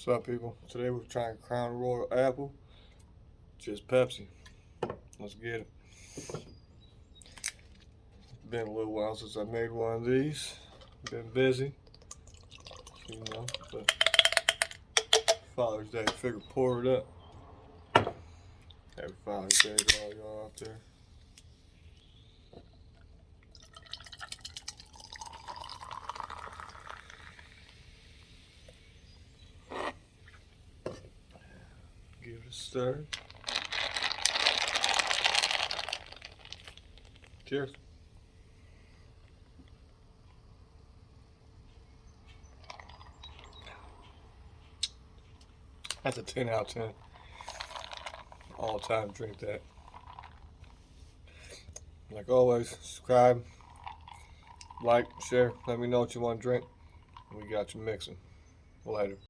What's up, people? Today we're trying Crown Royal Apple, just Pepsi. Let's get it. It's been a little while since I made one of these. Been busy, but Father's Day, figure pour it up. Happy Father's Day to all y'all out there. Give it a stir. Cheers. That's a 10 out of 10. All time drink that. Like always, subscribe, like, share. Let me know what you want to drink. We got you mixing. Later.